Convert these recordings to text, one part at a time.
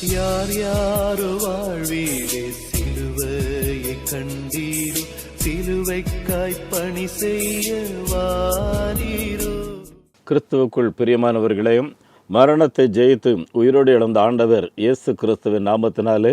யார் யாரோ வாழ்வீரே சிலுவையை கண்டீரோ, சிலுவைக்காய் பணி செய்ய வாரீரோ. கிறிஸ்துவுக்குள் பிரியமானவர்களையும் மரணத்தை ஜெயித்து உயிரோடு எழுந்த ஆண்டவர் இயேசு கிறிஸ்துவின் நாமத்தினாலே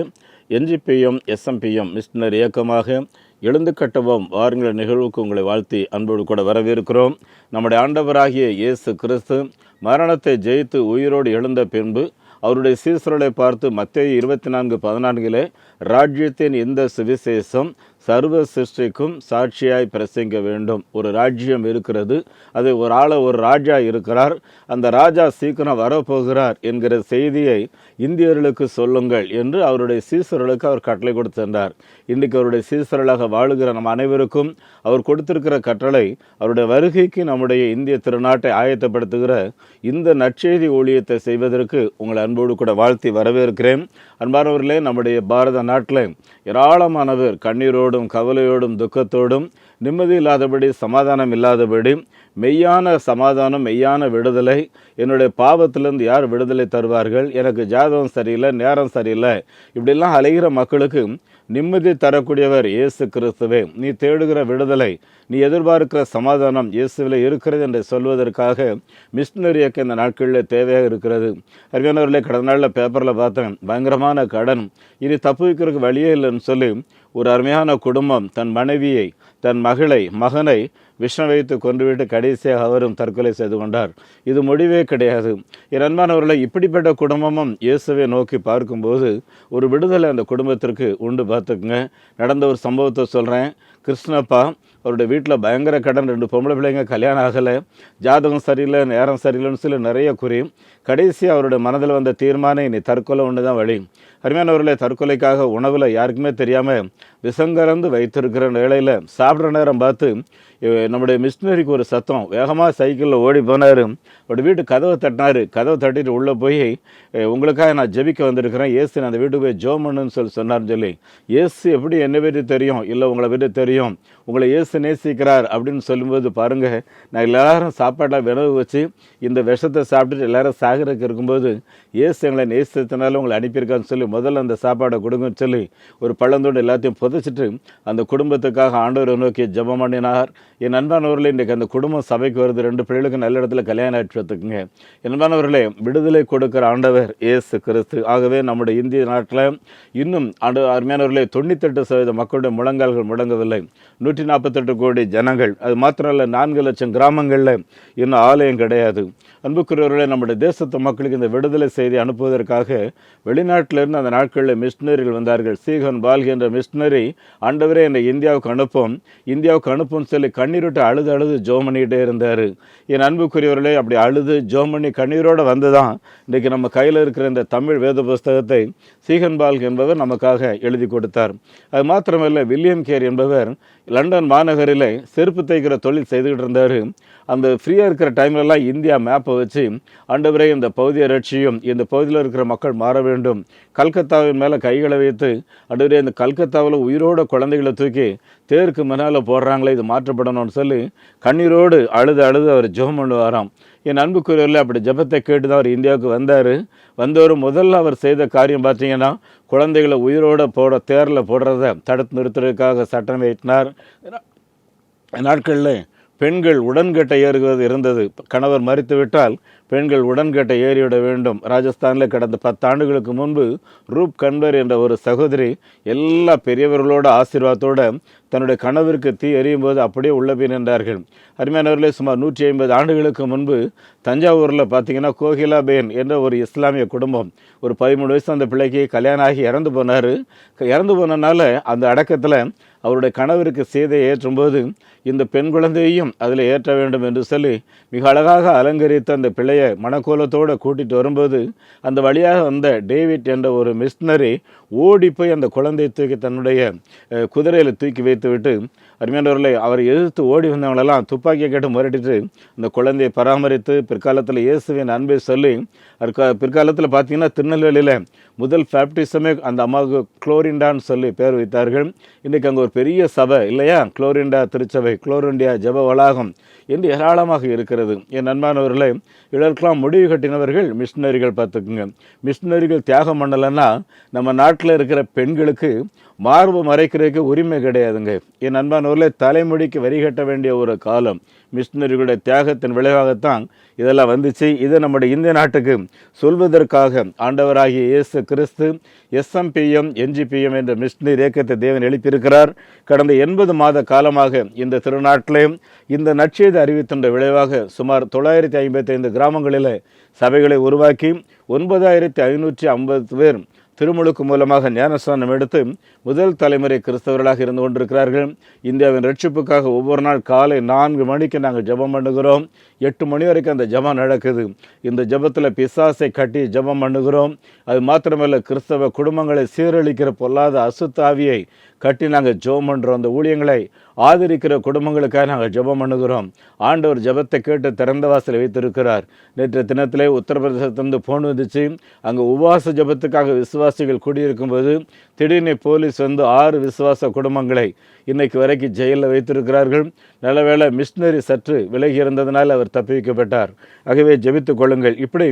என்ஜிபிஎம் எஸ்எம்பிஎம் மிஷனரி இயக்கமாக எழுந்து கட்டுவோம் வாருங்கள் நிகழ்வுக்கு உங்களை வாழ்த்தி அன்போடு கூட வரவேற்கிறோம். நம்முடைய ஆண்டவராகிய இயேசு கிறிஸ்து மரணத்தை ஜெயித்து உயிரோடு எழுந்த பின்பு அவருடைய சீசர்களை பார்த்து மத்தேயு 24:14 ராஜ்யத்தின் இந்த சுவிசேஷம் சர்வ சிருஷ்டிக்கும் சாட்சியாய் பிரசங்க வேண்டும். ஒரு ராஜ்யம் இருக்கிறது, அது ஒரு ராஜா இருக்கிறார், அந்த ராஜா சீக்கிரம் வரப்போகிறார் என்கிற செய்தியை இந்தியர்களுக்கு சொல்லுங்கள் என்று அவருடைய சீசர்களுக்கு அவர் கட்டளை கொடுத்திருந்தார். இன்றைக்கு அவருடைய சீசர்களாக வாழுகிற நம் அனைவருக்கும் அவர் கொடுத்திருக்கிற கட்டளை, அவருடைய வருகைக்கு நம்முடைய இந்திய திருநாட்டை ஆயத்தப்படுத்துகிற இந்த நற்செய்தி ஊழியத்தை செய்வதற்கு உங்களை அன்போடு கூட வாழ்த்தி வரவேற்கிறேன். அன்பானவர்களே, நம்முடைய பாரத நாட்டில் ஏராளமானவர் கண்ணீரோடும் கவலையோடும் துக்கத்தோடும் நிம்மதி இல்லாதபடி சமாதானம் இல்லாதபடி, மெய்யான சமாதானம் மெய்யான விடுதலை, என்னுடைய பாவத்திலிருந்து யார் விடுதலை தருவார்கள், எனக்கு ஜாதகம் சரியில்லை, நேரம் சரியில்லை, இப்படிலாம் அலைகிற மக்களுக்கு நிம்மதி தரக்கூடியவர் இயேசு கிறிஸ்துவே. நீ தேடுகிற விடுதலை, நீ எதிர்பார்க்கிற சமாதானம் இயேசுவில் இருக்கிறது என்று சொல்வதற்காக மிஷனரி இயக்கம் இந்த நாட்களில் தேவையாக இருக்கிறது. அருமையானவர்களே, கடந்த நாளில் பேப்பரில் பார்த்தேன், பயங்கரமான கடன், இனி தப்பு வைக்கிறதுக்கு வழியே இல்லைன்னு சொல்லி ஒரு அருமையான குடும்பம் தன் மனைவியை, தன் மகனை விஷம் வைத்து கொன்றுவிட்டு கடைசியாக அவரும் தற்கொலை செய்து கொண்டார். இது முடிவே கிடையாது. என் அன்பானவர்களை, இப்படிப்பட்ட குடும்பமும் இயேசுவை நோக்கி பார்க்கும்போது ஒரு விடுதலை அந்த குடும்பத்திற்கு உண்டு. பார்த்துக்குங்க, நடந்த ஒரு சம்பவத்தை சொல்கிறேன். கிருஷ்ணப்பா அவருடைய வீட்டில் பயங்கர கடன், 2 பொம்பளை பிள்ளைங்க, கல்யாணம் ஆகலை, ஜாதகம் சரியில்லை, நேரம் சரியில்லைன்னு சொல்லி நிறைய குறி. கடைசி அவருடைய மனதில் வந்த தீர்மானம், இனி தற்கொலை ஒன்று தான் வழி. அருமையானவர்களே, தற்கொலைக்காக உணவில் யாருக்குமே தெரியாமல் விஷங்கறந்து வைத்திருக்கிற வேளையில் சாப்பிட்ற நேரம் பார்த்து நம்முடைய மிஷினரிக்கு ஒரு சத்தம், வேகமாக சைக்கிளில் ஓடி போனார். அவருடைய வீட்டு கதவை தட்டினார். கதவை தட்டிட்டு உள்ளே போய், உங்களுக்காக நான் ஜெபிக்க வந்திருக்கிறேன், ஏசு நான் அந்த வீட்டுக்கு போய் ஜோமன்னு சொன்னார்னு சொல்லி, ஏசு எப்படி என்னை பற்றி தெரியும், இல்லை உங்களை பற்றி தெரியும், உங்களை ஏசு நேசிக்கிறார் அப்படின்னு சொல்லும்போது பாருங்கள், நான் எல்லாரும் சாப்பாட்டில் வினவு வச்சு இந்த விஷத்தை சாப்பிட்டுட்டு எல்லாரும் சாகரக்கு இருக்கும்போது ஏசு எங்களை நேசித்தனால உங்களை அனுப்பியிருக்கான்னு சொல்லி முதல்ல அந்த சாப்பாடை கொடுங்கன்னு சொல்லி ஒரு பள்ளந்தோடு எல்லாத்தையும் புதைச்சிட்டு அந்த குடும்பத்துக்காக ஆண்டவரை நோக்கி ஜெபம் பண்ணினார். என் அன்பானவர்களே, இன்றைக்கு அந்த குடும்பம் சபைக்கு வருது, 2 பிள்ளைகளுக்கு நல்ல இடத்துல கல்யாணம் ஆற்றி வச்சுக்குங்க. என் அன்பானவர்களே, விடுதலை கொடுக்கிற ஆண்டவர் இயேசு கிறிஸ்து. ஆகவே நம்முடைய இந்திய நாட்டில் இன்னும் அருமையானவர்களே 98% மக்களுடைய முழங்கால்கள் முடங்கவில்லை. 148 கோடி ஜனங்கள், அது மாத்திரமல்ல 4 லட்சம் கிராமங்களில் இன்னும் ஆலயம் கிடையாது. அன்புக்குரியவர்களே, நம்முடைய தேசத்து மக்களுக்கு இந்த விடுதலை செய்தி அனுப்புவதற்காக வெளிநாட்டிலிருந்து அந்த நாட்களில் மிஷினரிகள் வந்தார்கள். சீகன் பால்கி என்ற மிஷினரி, ஆண்டவரே என்னை இந்தியாவுக்கு அனுப்பும்னு சொல்லி கண்ணீரோட்டு அழுது ஜோம் பண்ணிக்கிட்டே இருந்தார். என் அன்புக்குரியவர்களே, அப்படி அழுது ஜோம் பண்ணி கண்ணீரோடு வந்து தான் இன்றைக்கி நம்ம கையில் இருக்கிற இந்த தமிழ் வேத புஸ்தகத்தை சீகன் பால்கி என்பவர் நமக்காக எழுதி கொடுத்தார். அது மாத்திரமல்ல, வில்லியம் கேர் என்பவர் லண்டன் மாநகரில் செருப்பு தைக்கிற தொழில் செய்துக்கிட்டு இருந்தார். அந்த ஃப்ரீயாக இருக்கிற டைம்லலாம் இந்தியா மேப்பை வச்சு, ஆண்டவரே இந்த பகுதியை ரட்சியும், இந்த பகுதியில் இருக்கிற மக்கள் மாற வேண்டும், கல்கத்தாவின் மேலே கைகளை வைத்து, ஆண்டவரே இந்த கல்கத்தாவில் உயிரோட குழந்தைகளை தூக்கி தேருக்கு முன்னால் போடுறாங்களே, இது மாற்றப்படணும்னு சொல்லி கண்ணீரோடு அழுது அவர் ஜெபம் பண்ணுவாராம். என் அன்புக்குரியவர்களே, அப்படி ஜெபத்தை கேட்டு தான் அவர் இந்தியாவுக்கு வந்தவர் முதல்ல அவர் செய்த காரியம் பார்த்தீங்கன்னா, குழந்தைகளை உயிரோடு தேரில் போடுறத தடுத்து நிறுத்துறதுக்காக சட்டம் இயற்றினார். நாட்களில் பெண்கள் உடன்கட்டை ஏறுகிறது இருந்தது. கணவர் மரித்து விட்டால் பெண்கள் உடன்கட்டை ஏறிவிட வேண்டும். ராஜஸ்தானில் கடந்த 10 ஆண்டுகளுக்கு முன்பு ரூப் கன்வர் என்ற ஒரு சகோதரி எல்லா பெரியவர்களோட ஆசீர்வாதத்தோடு தன்னுடைய கணவருக்கு தீ எறியும் போது அப்படியே உள்ள போய் நின்றார்கள். அருமையானவர்களே, சுமார் 150 ஆண்டுகளுக்கு முன்பு தஞ்சாவூரில் பார்த்தீங்கன்னா கோகிலாபேன் என்ற ஒரு இஸ்லாமிய குடும்பம், ஒரு 13 வயசு அந்த பிள்ளைக்கு கல்யாணம் ஆகி இறந்து போனார். இறந்து போனனால அந்த அடக்கத்தில் அவருடைய கணவருக்கு சீதையை ஏற்றும்போது இந்த பெண் குழந்தையையும் அதில் ஏற்ற வேண்டும் என்று சொல்லி மிக அழகாக அலங்கரித்த அந்த பிள்ளையை மணக்கோலத்தோடு கூட்டிகிட்டு வரும்போது அந்த வழியாக வந்த டேவிட் என்ற ஒரு மிஷினரி ஓடி போய் அந்த குழந்தையை தூக்கி தன்னுடைய குதிரையில் தூக்கி வைத்து வைத்துவிட்டு அருமையானவர்களை அவரை எதிர்த்து ஓடி வந்தவங்களெல்லாம் துப்பாக்கியை கேட்டு முரட்டிட்டு அந்த குழந்தையை பராமரித்து பிற்காலத்தில் இயேசுவின் அன்பை சொல்லி பிற்காலத்தில் பார்த்தீங்கன்னா திருநெல்வேலியில் முதல் பேப்டிசமே அந்த அம்மாவுக்கு குளோரிண்டான்னு சொல்லி பேர் வைத்தார்கள். இன்றைக்கி அங்கே ஒரு பெரிய சபை இல்லையா, குளோரிண்டா திருச்சபை, குளோரிண்டியா ஜெப வளாகம் என்று ஏராளமாக இருக்கிறது. என் அன்பானவர்களே, இதற்கெல்லாம் முடிவு கட்டினவர்கள் மிஷினரிகள். பார்த்துக்குங்க, மிஷினரிகள் தியாகம் பண்ணலைன்னா நம்ம நாட்டில் இருக்கிற பெண்களுக்கு மார்பு மறைக்கிறதுக்கு உரிமை கிடையாதுங்க. என் அன்பானவர்களே, தலைமுடிக்கு வரி கட்ட வேண்டிய ஒரு காலம் மிஷினரிகளுடைய தியாகத்தின் விளைவாகத்தான் இதெல்லாம் வந்துச்சு. இதை நம்முடைய இந்திய நாட்டுக்கு சொல்வதற்காக ஆண்டவராகிய இயேசு கிறிஸ்து SMPM NGPM என்ற மிஷினரி இயக்கத்தை தேவன் எழுப்பியிருக்கிறார். கடந்த 80 மாத காலமாக இந்த திருநாட்டிலே இந்த நற்செய்தி அறிவித்தின்ற விளைவாக சுமார் 955 கிராமங்களில் சபைகளை உருவாக்கி 9550 பேர் திருமுழுக்கு மூலமாக ஞானஸ்நானம் எடுத்து முதல் தலைமுறை கிறிஸ்தவர்களாக இருந்து கொண்டிருக்கிறார்கள். இந்தியாவின் ரட்சிப்புக்காக ஒவ்வொரு நாள் காலை 4 மணிக்கு நாங்கள் ஜெபம் பண்ணுகிறோம். 8 மணி வரைக்கும் அந்த ஜெபம் நடக்குது. இந்த ஜெபத்தில் பிசாசை கட்டி ஜெபம் பண்ணுகிறோம். அது மாத்திரமல்ல, கிறிஸ்தவ குடும்பங்களை சீரழிக்கிற பொல்லாத அசுத்தாவியை கட்டி நாங்கள் ஜெபம் பண்ணுறோம். அந்த ஊழியங்களை ஆதரிக்கிற குடும்பங்களுக்காக நாங்கள் ஜெபம் பண்ணுகிறோம். ஆண்டவர் ஜெபத்தை கேட்டு திறந்த வாசலை வைத்திருக்கிறார். நேற்று தினத்திலே உத்தரப்பிரதேசத்திலிருந்து போன் வந்துச்சு. அங்கே உபவாச ஜெபத்துக்காக விசுவாசிகள் கூடியிருக்கும்போது திடீர்னு போலீஸ் வந்து 6 விசுவாச குடும்பங்களை இன்னைக்கு வரைக்கும் ஜெயிலில் வைத்திருக்கிறார்கள். நல்லவேளை மிஷினரி சற்று விலகி இருந்ததுனால் அவர் தப்பி வைக்கப்பட்டார். ஆகவே ஜெபித்துக் கொள்ளுங்கள். இப்படி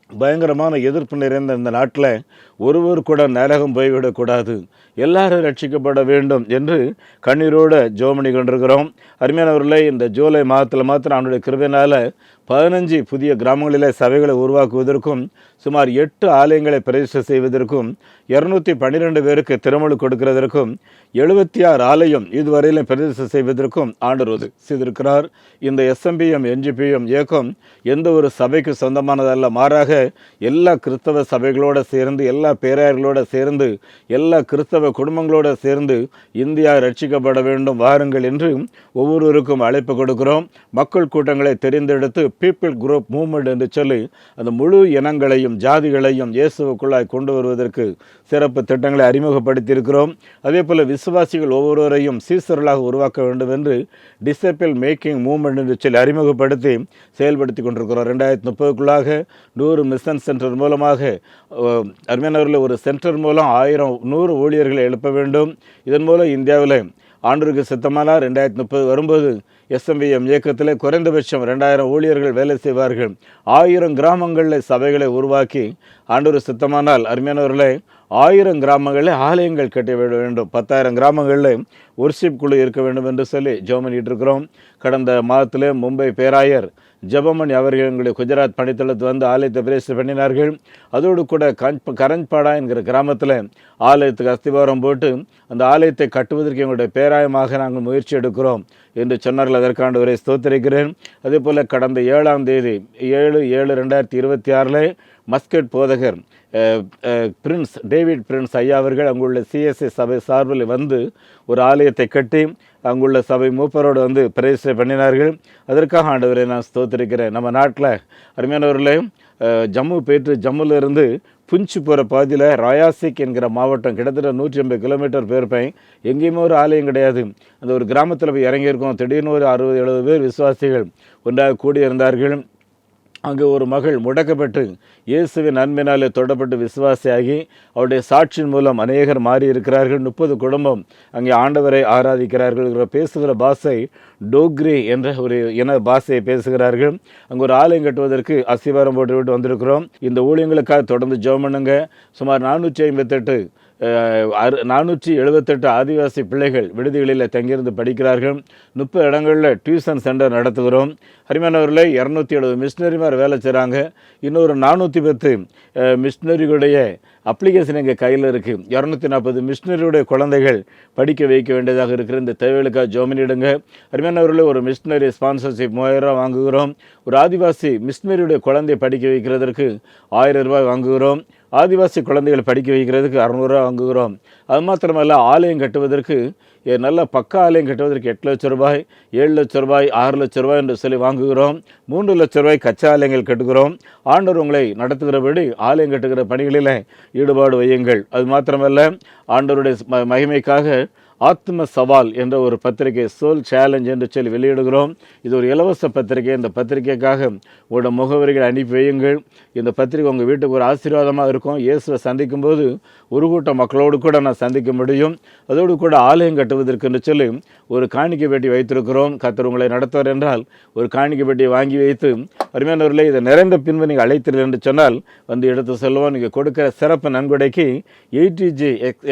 பயங்கரமான எதிர்ப்பு நிறைந்த இந்த நாட்டில் ஒருவர் கூட நரகம் போய்விடக்கூடாது, எல்லாரும் ரட்சிக்கப்பட வேண்டும் என்று கண்ணீரோடு ஜெபம் பண்ணி கொண்டிருக்கிறோம். அருமையானவர்களே, இந்த ஜூலை மாதத்தில் மாத்திரம் அவனுடைய கிருபையினால் 15 புதிய கிராமங்களிலே சபைகளை உருவாக்குவதற்கும் சுமார் 8 ஆலயங்களை பிரதிஷ்டை செய்வதற்கும் 212 பேருக்கு திருமணம் கொடுக்கிறதற்கும் 76 ஆலயம் இதுவரையிலும் பிரதிஷ்டை செய்வதற்கும் ஆண்டவர் செய்திருக்கிறார். இந்த SMPM NGPM இயக்கம் எந்த ஒரு சபைக்கு சொந்தமானதல்ல, மாறாக எல்லா கிறிஸ்தவ சபைகளோடு சேர்ந்து, எல்லா பேராயர்களோடு சேர்ந்து, எல்லா கிறிஸ்தவ குடும்பங்களோடு சேர்ந்து இந்தியா ரட்சிக்கப்பட வேண்டும் வாருங்கள் என்று ஒவ்வொருவருக்கும் அழைப்பு கொடுக்கிறோம். மக்கள் கூட்டங்களை தெரிந்தெடுத்து பீப்புள் குரூப் மூவ்மெண்ட் என்று சொல்லி அந்த முழு இனங்களையும் ஜாதிகளையும் இயேசுவுக்குள்ளாய் கொண்டு வருவதற்கு சிறப்பு திட்டங்களை அறிமுகப்படுத்தியிருக்கிறோம். அதே போல் விசுவாசிகள் ஒவ்வொருவரையும் சீசர்களாக உருவாக்க வேண்டும் என்று டிசைபிள் மேக்கிங் மூவ்மெண்ட் என்று சொல்லி அறிமுகப்படுத்தி செயல்படுத்தி கொண்டிருக்கிறோம். 2030க்குள்ளாக 100 மிஷன் சென்டர் மூலமாக அருமையானவர்கள் ஒரு சென்டர் மூலம் 100 ஊழியர்களை எழுப்ப வேண்டும். இதன் மூலம் இந்தியாவில் ஆண்டவருக்கு சித்தமானால் 2030 வரும்போது SMPM இயக்கத்தில் குறைந்தபட்சம் 2000 ஊழியர்கள் வேலை செய்வார்கள். 1000 கிராமங்களில் சபைகளை உருவாக்கி ஆண்டவர் சித்தமானால் அருமையானவர்களே 1000 கிராமங்களில் ஆலயங்கள் கட்ட வேண்டும், 10,000 கிராமங்களில் ஒர்ஷிப் குழு இருக்க வேண்டும் என்று சொல்லி ஜெபம் பண்ணிட்டு இருக்கிறோம். கடந்த மாதத்தில் மும்பை பேராயர் ஜெபமணி அவர்கள் எங்களுடைய குஜராத் பணித்தளத்து வந்து ஆலயத்தை பிரதிஷ்டை பண்ணினார்கள். அதோடு கூட கரஞ்பாடா என்கிற கிராமத்தில் ஆலயத்துக்கு அஸ்திவாரம் போட்டு அந்த ஆலயத்தை கட்டுவதற்கு எங்களுடைய பேராயமாக நாங்கள் முயற்சி எடுக்கிறோம் என்று சொன்னார்கள். அதற்கான வரை ஸ்தோத்திரிக்கிறேன். அதே போல் கடந்த 7ஆம் தேதி 7/7/2026 மஸ்கட் போதகர் பிரின்ஸ் டேவிட் பிரின்ஸ் ஐயா அவர்கள் அங்குள்ள CSI சபை சார்பில் வந்து ஒரு ஆலயத்தை கட்டி அங்குள்ள சபை மூப்பரோடு வந்து பிரதிஷ்டை பண்ணினார்கள். அதற்காக ஆண்டவரை நான் ஸ்தோத்திரிக்கிறேன். நம்ம நாட்டில் அருமையானவர்களே, ஜம்மு போயிட்டு ஜம்முலேருந்து புஞ்சி போகிற பாதியில் ராயாசிக் என்கிற மாவட்டம் கிட்டத்தட்ட 150 கிலோமீட்டர் போயிருப்பேன். எங்கேயுமே ஒரு ஆலயம் கிடையாது. அந்த ஒரு கிராமத்தில் போய் இறங்கியிருக்கோம். திடீர்னு ஒரு 60-70 பேர் விசுவாசிகள் ஒன்றாக கூடியிருந்தார்கள். அங்கே ஒரு மகள் முடக்கப்பட்டு இயேசுவின் அன்பினாலே தொடப்பட்டு விசுவாசியாகி அவருடைய சாட்சியின் மூலம் அநேகர் மாறி இருக்கிறார்கள். 30 குடும்பம் அங்கே ஆண்டவரை ஆராதிக்கிறார்கள். பேசுகிற பாஷை டோக்ரி என்ற ஒரு இன பாஷையை பேசுகிறார்கள். அங்கே ஒரு ஆலயம் கட்டுவதற்கு அஸ்திவாரம் போட்டுவிட்டு வந்திருக்கிறோம். இந்த ஊழியங்களுக்காக தொடர்ந்து ஜெபம் பண்ணுங்க. சுமார் 478 ஆதிவாசி பிள்ளைகள் விடுதிகளில் தங்கியிருந்து படிக்கிறார்கள். 30 இடங்களில் டியூஷன் சென்டர் நடத்துகிறோம். அருமையானவர்களே, 270 மிஷினரிமார் வேலை செய்கிறாங்க. இன்னொரு 410 மிஷினரிகளுடைய அப்ளிகேஷன் எங்கள் கையில் இருக்குது. 240 மிஷினரியுடைய குழந்தைகள் படிக்க வைக்க வேண்டியதாக இருக்கிற இந்த தேவைகளுக்காக ஜோமினிடுங்க. அருமையானவர்களே, ஒரு மிஷினரி ஸ்பான்சர்ஷிப் 3000 ரூபா வாங்குகிறோம். ஒரு ஆதிவாசி மிஷினரியுடைய குழந்தையை படிக்க வைக்கிறதற்கு 1000 ரூபாய் வாங்குகிறோம். ஆதிவாசி குழந்தைகளை படிக்க வைக்கிறதுக்கு 600 ரூபா வாங்குகிறோம். அது மாத்திரமல்ல, ஆலயம் கட்டுவதற்கு நல்ல பக்க ஆலயம் கட்டுவதற்கு 8 லட்சம் ரூபாய், 7 லட்சம் ரூபாய், 6 லட்சம் ரூபாய் என்று சொல்லி வாங்குகிறோம். 3 லட்சம் ரூபாய் கச்சா ஆலயங்கள் கட்டுகிறோம். ஆண்டவர் உங்களை நடத்துகிறபடி ஆலயம் கட்டுகிற பணிகளில் ஈடுபாடு வையுங்கள். அது மாத்திரமல்ல, ஆண்டவருடைய மகிமைக்காக ஆத்ம சவால் என்ற ஒரு பத்திரிகை, சோல் சேலஞ்ச் என்று சொல்லி வெளியிடுகிறோம். இது ஒரு இலவச பத்திரிகை. இந்த பத்திரிகைக்காக உங்களோட முகவரிகளை அனுப்பி வையுங்கள். இந்த பத்திரிகை உங்கள் வீட்டுக்கு ஒரு ஆசீர்வாதமாக இருக்கும். இயேசுவை சந்திக்கும் போது ஒரு கூட்டம் மக்களோடு கூட நான் சந்திக்க முடியும். அதோடு கூட ஆலயம் கட்டுவதற்கு என்று சொல்லி ஒரு காணிக்கை பெட்டி வைத்திருக்கிறோம். கர்த்தர் உங்களை நடத்துவார் என்றால் ஒரு காணிக்கை பெட்டியை வாங்கி வைத்து, அருமையானவர்களே, இதை நிறைந்த பின்பு நீங்கள் அழைத்தீர்கள் என்று சொன்னால் வந்து எடுத்து செல்வோம். நீங்கள் கொடுக்கிற சிறப்பு நன்கொடைக்கு 80G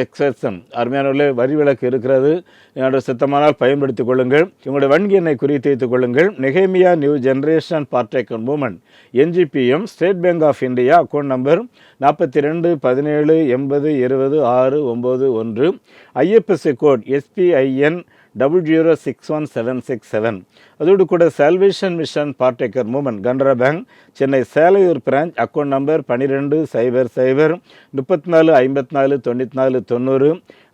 எக்ஸன் அருமையானவர்களே வரி விலக்கு இருக்கிறது. என்னோட சித்தமானால் பயன்படுத்திக் கொள்ளுங்கள். உங்களுடைய வங்கி எண்ணை குறித்து வைத்துக் கொள்ளுங்கள். நெகேமியா new generation partaker movement NGPM, State Bank of India, account number 42 17 80 20 691, IFSC code SPIN 0061767. அதோடு கூட salvation mission partaker movement, Canara bank, Chennai Selaiyur branch, account number 12 00 34 54 94 90,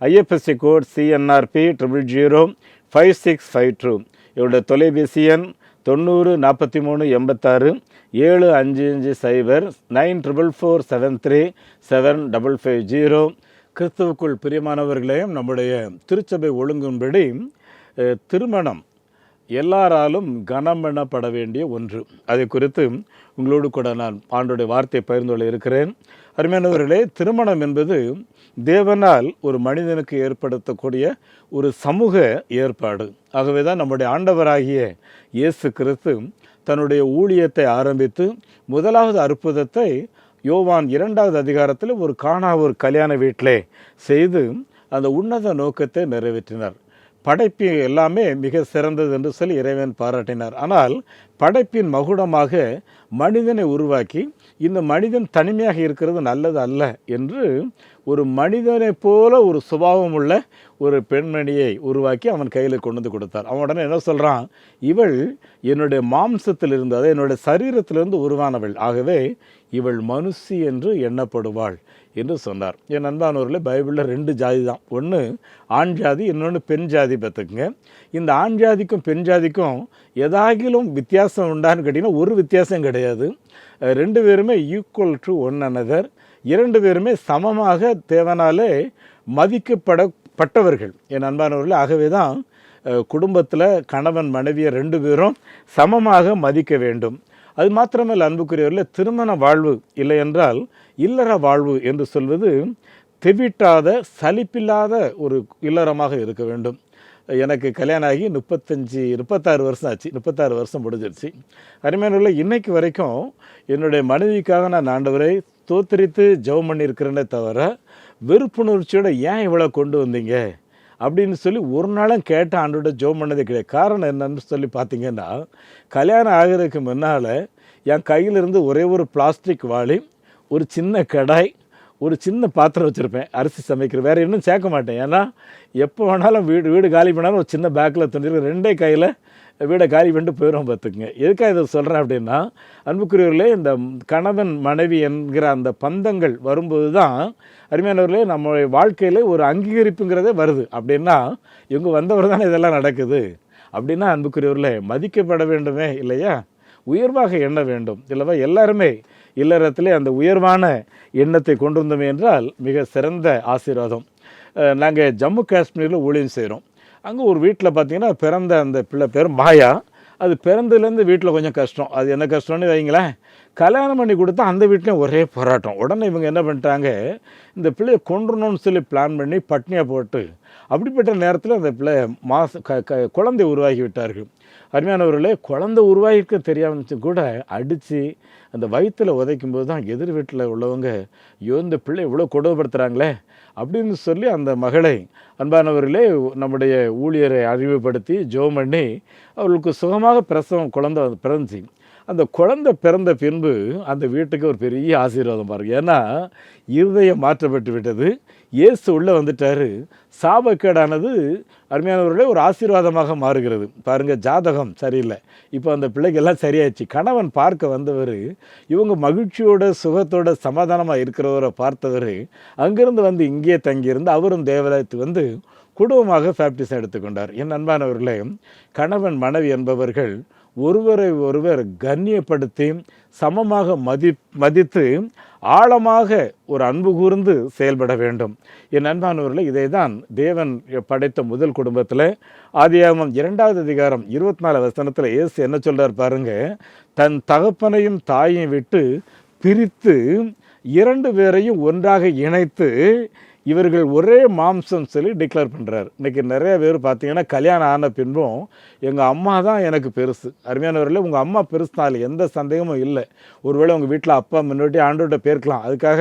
IFSC code CNRP 0005652. இவருடைய தொலைபேசி எண் 90 43 86 755 9444737 750. கிறிஸ்துவுக்குள் பிரியமானவர்களே, நம்முடைய திருச்சபை ஒழுங்கின்படி திருமணம் எல்லாராலும் கனம் பண்ணப்பட வேண்டிய ஒன்று. அதை குறித்து உங்களோடு கூட நான் ஆண்டோடைய வார்த்தையை பகிர்ந்து கொள்ள இருக்கிறேன். அருமையானவர்களே, திருமணம் என்பது தேவனால் ஒரு மனிதனுக்கு ஏற்படுத்தக்கூடிய ஒரு சமூக ஏற்பாடு. ஆகவே தான் நம்முடைய ஆண்டவராகிய இயேசு கிறிஸ்து தன்னுடைய ஊழியத்தை ஆரம்பித்து முதலாவது அற்புதத்தை யோவான் 2வது அதிகாரத்தில் ஒரு ஒரு கல்யாண வீட்டிலே செய்து அந்த உன்னத நோக்கத்தை நிறைவேற்றினார். படைப்பு எல்லாமே மிக சிறந்தது என்று சொல்லி இறைவன் பாராட்டினார். ஆனால் படைப்பின் மகுடமாக மனிதனை உருவாக்கி இந்த மனிதன் தனிமையாக இருக்கிறது நல்லது அல்ல என்று ஒரு மனிதனை போல ஒரு சுபாவம் உள்ள ஒரு பெண்மணியை உருவாக்கி அவன் கையில் கொண்டு வந்து கொடுத்தார். அவன் உடனே என்ன சொல்கிறான், இவள் என்னுடைய மாம்சத்திலிருந்து, அதாவது என்னுடைய சரீரத்திலிருந்து உருவானவள், ஆகவே இவள் மனுஷி என்று எண்ணப்படுவாள் என்று சொன்னார். என் அன்பானவர்களே, பைபிளில் 2 ஜாதி தான். ஒன்று ஆண் ஜாதி, இன்னொன்று பெண் ஜாதி. பார்த்துக்குங்க, இந்த ஆண் ஜாதிக்கும் பெண் ஜாதிக்கும் ஏதாகிலும் வித்தியாசம் உண்டான்னு கேட்டிங்கன்னா ஒரு வித்தியாசம் கிடையாது. 2 பேருமே ஈக்குவல் டு ஒன் அனதர். 2 பேருமே சமமாக தேவனாலே மதிக்கப்பட்டவர்கள் என் அன்பானவர்களே. ஆகவே தான் குடும்பத்தில் கணவன் மனைவியை 2 பேரும் சமமாக மதிக்க வேண்டும். அது மாத்திரமல்ல அன்புக்குரியவர்களே, திருமண வாழ்வு இல்லை என்றால் இல்லற வாழ்வு என்று சொல்வது தெவிட்டாத சலிப்பில்லாத ஒரு இல்லறமாக இருக்க வேண்டும். எனக்கு கல்யாணம் ஆகி 36 வருஷம் ஆச்சு. 36 வருஷம் முடிஞ்சிருச்சு. அருமையானவர்களே, இன்னைக்கு வரைக்கும் என்னுடைய மனைவிக்காக நான் ஆண்டவரை தோத்தரித்து ஜெபம் பண்ணியிருக்கிறேனே தவிர வெறுப்புணர்ச்சியோட ஏன் இவ்வளோ கொண்டு வந்தீங்க அப்படின்னு சொல்லி ஒரு நாளும் கேட்ட ஆண்டோட ஜெபம் பண்ணதே கிடையாது. காரணம் என்னன்னு சொல்லி பார்த்தீங்கன்னா, கல்யாணம் ஆகிறதுக்கு முன்னால் என் கையிலிருந்து ஒரே ஒரு பிளாஸ்டிக் வாளி, ஒரு சின்ன கடாய், ஒரு சின்ன பாத்திரம் வச்சுருப்பேன் அரிசி சமைக்கிற. வேறு இன்னும் சேர்க்க மாட்டேன். ஏன்னா எப்போ வேணாலும் வீடு காலி பண்ணாலும் ஒரு சின்ன பேக்கில் துணிட்டு 2 கையில் வீடை காலி பண்ணிட்டு போயிடும். பார்த்துக்குங்க. எதுக்காக இதை சொல்கிறேன் அப்படின்னா, அன்புக்குரியவர்களே, இந்த கணவன் மனைவி என்கிற அந்த பந்தங்கள் வரும்போது தான் அருமையானவர்களே நம்மளுடைய வாழ்க்கையில் ஒரு அங்கீகரிப்புங்கிறதே வருது. அப்படின்னா இவங்க வந்தவர் தானே இதெல்லாம் நடக்குது அப்படின்னா, அன்புக்குரியவர்களே, மதிக்கப்பட வேண்டுமே இல்லையா, உயர்வாக எண்ண வேண்டும் இல்லவா. எல்லாருமே இல்லறத்திலே அந்த உயர்வான எண்ணத்தை கொண்டு வந்தோமே என்றால் மிக சிறந்த ஆசீர்வாதம். நாங்கள் ஜம்மு காஷ்மீரில் ஊழியம் செய்கிறோம். அங்கே ஒரு வீட்டில் பார்த்தீங்கன்னா பிறந்த அந்த பிள்ளை பேர் மாயா. அது பிறந்ததுலேருந்து வீட்டில் கொஞ்சம் கஷ்டம். அது என்ன கஷ்டம்னு வைங்களேன், கல்யாணம் பண்ணி கொடுத்தா அந்த வீட்லேயும் ஒரே போராட்டம். உடனே இவங்க என்ன பண்ணிட்டாங்க, இந்த பிள்ளையை கொன்றணும்னு சொல்லி பிளான் பண்ணி பட்னியாக போட்டு அப்படிப்பட்ட நேரத்தில் அந்த பிள்ளை குழந்தை உருவாகி விட்டார்கள். அருமையானவர்களே, குழந்தை உருவாகிருக்க தெரியாமல் கூட அடித்து அந்த வயிற்றில் உதைக்கும்போது தான் எதிர் வீட்டில் உள்ளவங்க, ஐயோ இந்த பிள்ளை இவ்வளோ கொடுமைப்படுத்துகிறாங்களே அப்படின்னு சொல்லி அந்த மகளை அன்பானவர்களே நம்முடைய ஊழியரை அறிவுப்படுத்தி ஜெபம் பண்ணி அவர்களுக்கு சுகமாக குழந்தை பிறந்துச்சு. அந்த குழந்தை பிறந்த பின்பு அந்த வீட்டுக்கு ஒரு பெரிய ஆசீர்வாதம் பாருங்க. ஏன்னா இருதயம் மாற்றப்பட்டு விட்டது. இயேசு உள்ளே வந்துட்டார். சாபக்கேடானது அருமையானவர்களே ஒரு ஆசீர்வாதமாக மாறுகிறது. பாருங்கள், ஜாதகம் சரியில்லை, இப்போ அந்த பிள்ளைக்கு எல்லாம் சரியாயிடுச்சு. கணவன் பார்க்க வந்தவர், இவங்க மகிழ்ச்சியோட சுகத்தோட சமாதானமாக இருக்கிறவரை பார்த்தவர் அங்கிருந்து வந்து இங்கே தங்கியிருந்து அவரும் தேவாலயத்துக்கு வந்து குடும்பமாக பேப்டிசம் எடுத்துக்கொண்டார். என் அன்பானவர்களே, கணவன் மனைவி என்பவர்கள் ஒருவரை ஒருவர் கண்ணியப்படுத்தி சமமாக மதித்து ஆழமாக ஒரு அன்பு கூர்ந்து செயல்பட வேண்டும். என் அன்பானவர்களே, இதை தான் தேவன் படைத்த முதல் குடும்பத்தில் ஆதியாகமம் 2வது அதிகாரம் 24 வசனத்தில் இயேசு என்ன சொல்றார் பாருங்க. தன் தகப்பனையும் தாயையும் விட்டு பிரித்து 2 பேரையும் ஒன்றாக இணைத்து இவர்கள் ஒரே மாம்சம் சொல்லி டிக்ளேர் பண்ணுறார். இன்றைக்கி நிறைய பேர் பார்த்தீங்கன்னா கல்யாணம் ஆன பின்பும் எங்கள் அம்மா தான் எனக்கு பெருசு. அருமையானவர்களே, உங்கள் அம்மா பெருசுனால எந்த சந்தேகமும் இல்லை. ஒருவேளை உங்கள் வீட்டில் அப்பா முன்னாடி ஆண்டோட்ட போயிருக்கலாம், அதுக்காக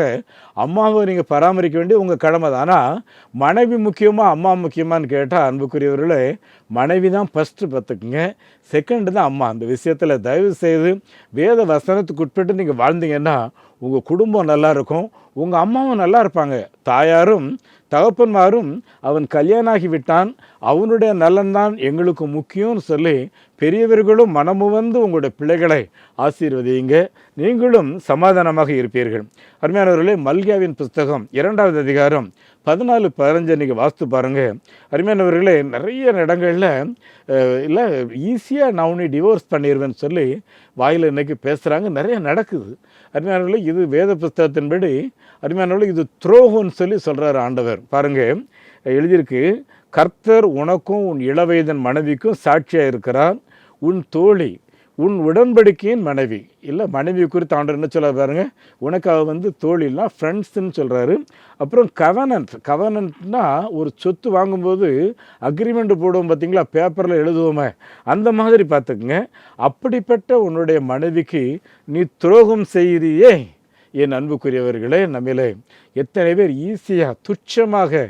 அம்மாவை நீங்கள் பராமரிக்க வேண்டிய உங்கள் கடமை தான். ஆனால் மனைவி முக்கியமாக அம்மா முக்கியமானு கேட்டால் அன்புக்குரியவர்களே, மனைவி தான் ஃபஸ்ட்டு பார்த்துக்குங்க, செகண்டு தான் அம்மா. அந்த விஷயத்தில் தயவு செய்து வேத வசனத்துக்கு உட்பட்டு நீங்கள் வாழ்ந்தீங்கன்னா உங்கள் குடும்பம் நல்லா இருக்கும், உங்கள் அம்மாவும் நல்லா இருப்பாங்க. தாயாரும் தகப்பன்மாரும் அவன் கல்யாணம் ஆகிவிட்டான், அவனுடைய நலன்தான் எங்களுக்கு முக்கியம்னு சொல்லி பெரியவர்களும் மனமு வந்து உங்களுடைய பிள்ளைகளை ஆசீர்வதிங்க, நீங்களும் சமாதானமாக இருப்பீர்கள். அருமையானவர்களே, மல்கியாவின் புஸ்தகம் 2வது அதிகாரம் 14-15 நீங்கள் வாஸ்து பாருங்கள். அருமையானவர்களே, நிறைய இடங்களில் இல்லை ஈஸியாக நான் உன்னை டிவோர்ஸ் பண்ணிடுவேன்னு சொல்லி வாயில் இன்றைக்கி பேசுகிறாங்க, நிறைய நடக்குது. அருமையானவர்களே, இது வேத புஸ்தகத்தின்படி அருமையானவர்களே இது துரோகம்னு சொல்லி சொல்கிறார் ஆண்டவர். பாருங்கள், எழுதியிருக்கு, கர்த்தர் உனக்கும் உன் இளவயதன் மனைவிக்கும் சாட்சியாக இருக்கிறார், உன் தோழி உன் உடன்படிக்கையின் மனைவி. இல்லை, மனைவி குறித்து ஆண்டவர் என்ன சொல்ல பாருங்க, உனக்கு அவ தோழிலாம் ஃப்ரெண்ட்ஸ்ன்னு சொல்கிறாரு. அப்புறம் கவனன்ட்னா ஒரு சொத்து வாங்கும்போது அக்ரிமெண்ட் போடுவோம் பார்த்தீங்களா, பேப்பரில் எழுதுவோமே, அந்த மாதிரி பார்த்துக்குங்க. அப்படிப்பட்ட உன்னுடைய மனைவிக்கு நீ துரோகம் செய்கிறியே. என் அன்புக்குரியவர்களே, நம்மளே எத்தனை பேர் ஈஸியாக துச்சமாக